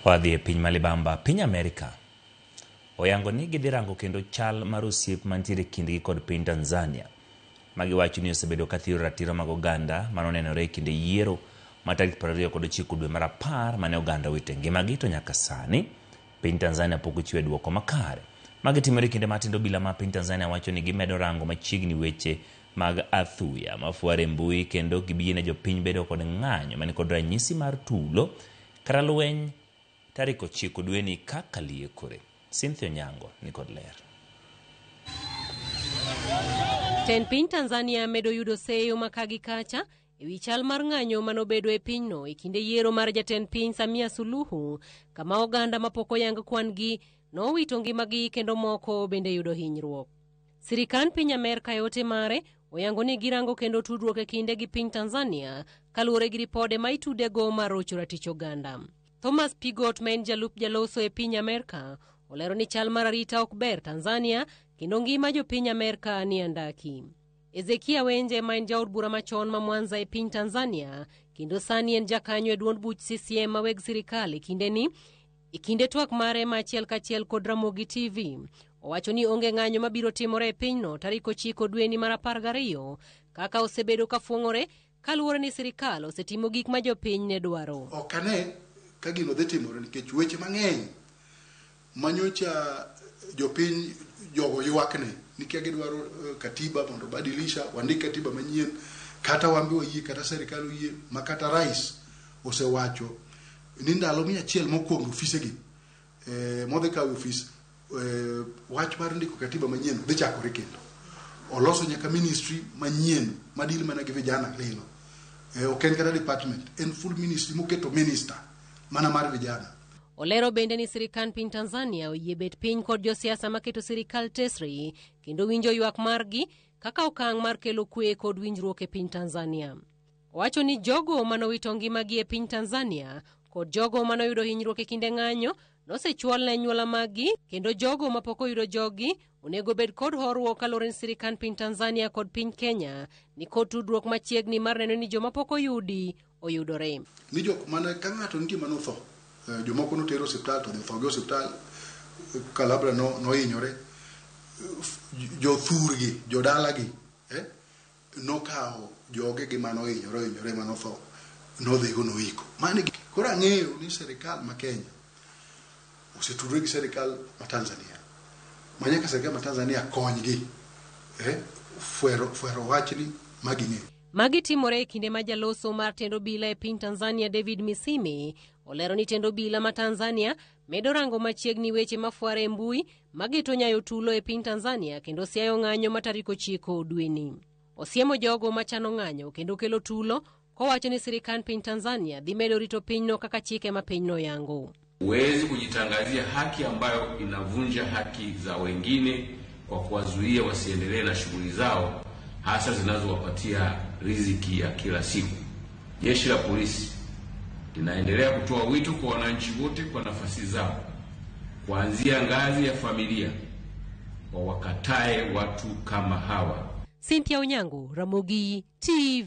Wadhi e piny malibamba, piny Amerika oyango ni gidirango kendo chal mar osiep mantiere kindgi kod piny Tanzania. Magiwacho ni osebedo kathiro ratiro mag oganda manonenore e kinde yiero ma tarik 29 dwe mar apar mane oganda wite ngimagi, to nyaka sani piny Tanzania pok ochiwo duoko makare. Magitimore kinde matindo bila ma piny Tanzania wacho ni gimedo rango machiegni weche mag athuya mafuare mbui, kendo gibiene jopiny bedo kod ng'anyo mani kod ranyisi mar tulo kata lweny tarik 9 dwe ni kaka liekore. Cynthia Onyango ni kod ler. Ten piny Tanzania medo yudo seyo makagi kacha ewi chal mar ng'anyo manobedo e pinyno e kinde yiero mar jatend piny Samia Suluhu, kama oganda mapok oyang kwan gi nowito ngimagi kendo moko bende yudo hinyruok. Sirikand piny Amerka yote mare oyango ni girango kendo tudruok e kinde gi piny Tanzania kaluwore gi ripode ma itudego mar rocho ratich oganda. Thomas Pigot, ma en jalup jaloso e piny Amerka, olero ni chal mar arita ok ber Tanzania kendo ngima jopiny Amerka ni andaki. Ezekia Wenje, ma en jaod bura machon ma Mwanza e piny Tanzania, kendo sani en jakanyo e duond buch CCM maweg sirikal e kinde twak mare ma achiel kachiel kod Ramogi TV, owacho ni onge ng'anyo mabiro timore e pinyno tarik 9 dwe ni mar 12 kaka osebedo kafuong'ore kaluwore ni sirikal osetimo gik ma jopiny ne dwaro. Okane ka gino dhi timore nikech weche mang'eny manyocha jopiny jogo ywakne nikia gidwaro katiba mondo badilisha, wandik katiba manyien, kata wambi oyie kata serikal oyie, makata rais osewacho ni ndalo 100 mokwongo ofisegi modhi kawo ofis wach mar ndiko katiba manyien dhi chakore kendo. Oloso nyaka ministry manyien madil mana gi vijana lilo. Ok en kata department, en full ministry moketo minister mana mar vijana. Olero bende ni sirikand piny Tanzania oyie bet piny kod josiasa maketo sirikal tesri kendo winjo ywak margi kaka okang' mar kelo kwe kod winjruok e piny Tanzania. Owacho ni jogo manowito ngimagi e piny Tanzania kod jogo manoyudo hinyruok e kinde ng'anyo nosechwal ne anyuola maggi, kendo jogo mapok oyudo jogi onego bed kod horuok kaluwore ni sirikand piny Tanzania kod piny Kenya ni kod tudruok machiegni mar neno ni joma pok oyudi oyudore. Ni jok mane ka ng'ato nitie manotho, jomoko notero osiptal to dhi osiptal kalabra no hinyore, jothurgi jodalagi nokawo joge gi mano hinyore manotho nodhi go noiko. Mane koro ang'eyo ni sirikal ma Kenya osetudore gi sirikal ma Tanzania, manyaka sirikal ma Tanzania konygi fuero wachni maging'e. Magi timore e kinde ma jaloso mar tendo bila e piny Tanzania David Misime olero ni tendo bila ma Tanzania medo rango machiegni weche mafuare e mbui mageto nyayo tulo e piny Tanzania kendo siayo ng'anyo ma tarik 9 dwe ni. Osiemo jogo machano ng'anyo kendo kelo tulo kowacho ni sirikand piny Tanzania dhi medo rito pinyno kaka chike ma pinyno yango. Huwezi kujitangazia haki ambayo inavunja haki za wengine kwa kuwazuia wasiendelee na shughuli zao hasa zinazowapatia riziki ya kila siku. Jeshi la polisi linaendelea kutoa wito kwa wananchi wote kwa nafasi zao, kuanzia ngazi ya familia, wakatae watu kama hawa. Cynthia Onyango, Ramogi TV.